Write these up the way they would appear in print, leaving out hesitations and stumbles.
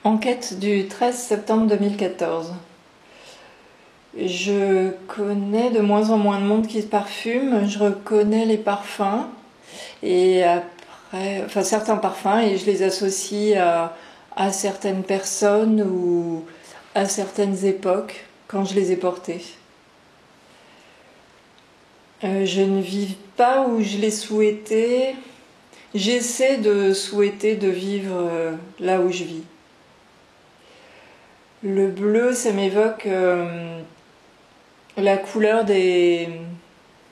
Enquête du 13 septembre 2014. Je connais de moins en moins de monde qui se parfume. Je reconnais les parfums et après, enfin certains parfums, et je les associe à certaines personnes ou à certaines époques quand je les ai portés. Je ne vis pas où je l'ai souhaité. J'essaie de souhaiter de vivre là où je vis. Le bleu, ça m'évoque la couleur des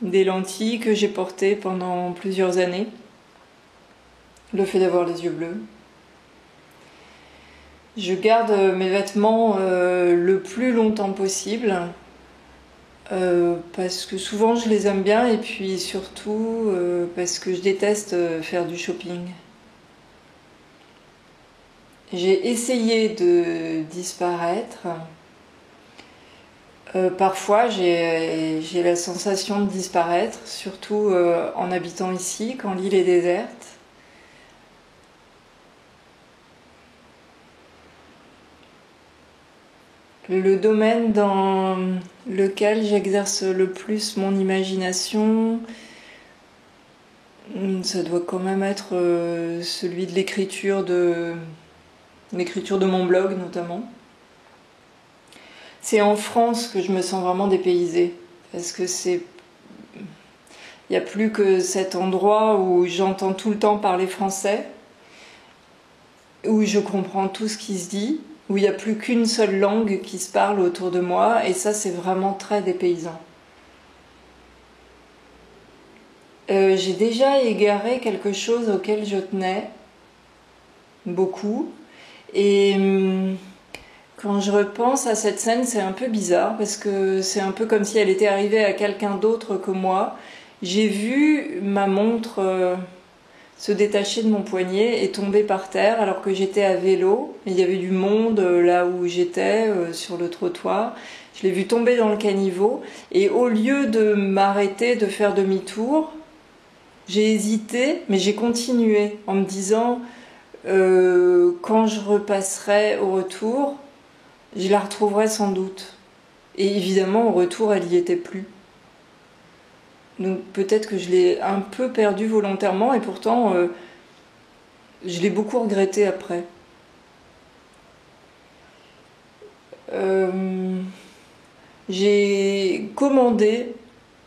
lentilles que j'ai portées pendant plusieurs années. Le fait d'avoir les yeux bleus. Je garde mes vêtements le plus longtemps possible parce que souvent je les aime bien et puis surtout parce que je déteste faire du shopping. J'ai essayé de disparaître. Parfois j'ai la sensation de disparaître, surtout en habitant ici, quand l'île est déserte. Le domaine dans lequel j'exerce le plus mon imagination, ça doit quand même être celui de l'écriture de mon blog notamment. C'est en France que je me sens vraiment dépaysée, parce que il n'y a plus que cet endroit où j'entends tout le temps parler français, où je comprends tout ce qui se dit, où il n'y a plus qu'une seule langue qui se parle autour de moi, et ça c'est vraiment très dépaysant. J'ai déjà égaré quelque chose auquel je tenais beaucoup, et quand je repense à cette scène, c'est un peu bizarre, parce que c'est un peu comme si elle était arrivée à quelqu'un d'autre que moi. J'ai vu ma montre se détacher de mon poignet et tomber par terre alors que j'étais à vélo. Il y avait du monde là où j'étais, sur le trottoir. Je l'ai vu tomber dans le caniveau et au lieu de m'arrêter, de faire demi-tour, j'ai hésité, mais j'ai continué en me disant quand je repasserai au retour, je la retrouverai sans doute. Et évidemment, au retour, elle n'y était plus. Donc peut-être que je l'ai un peu perdue volontairement et pourtant je l'ai beaucoup regretté après. J'ai commandé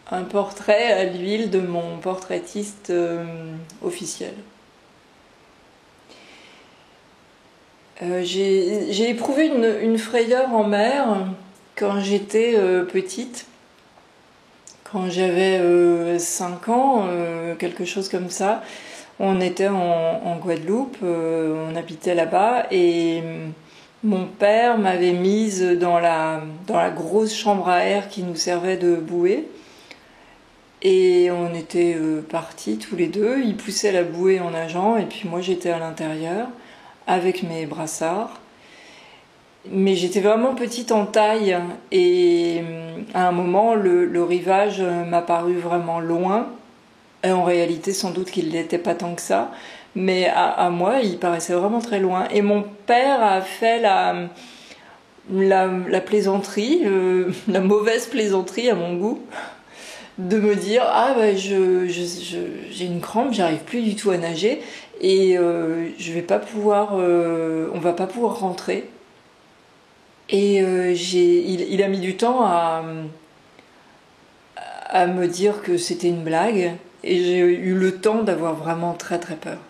un portrait à l'huile de mon portraitiste officiel. J'ai éprouvé une frayeur en mer quand j'étais petite. Quand j'avais 5 ans, quelque chose comme ça, on était en Guadeloupe, on habitait là-bas et mon père m'avait mise dans la grosse chambre à air qui nous servait de bouée. Et on était partis tous les deux, il poussait la bouée en nageant et puis moi j'étais à l'intérieur avec mes brassards. Mais j'étais vraiment petite en taille et à un moment le rivage m'a paru vraiment loin. Et en réalité sans doute qu'il n'était pas tant que ça, mais à moi il paraissait vraiment très loin. Et mon père a fait la plaisanterie, la mauvaise plaisanterie à mon goût, de me dire ah bah j'ai une crampe, j'arrive plus du tout à nager et je vais pas pouvoir, on va pas pouvoir rentrer. Et il a mis du temps à me dire que c'était une blague et j'ai eu le temps d'avoir vraiment très très peur.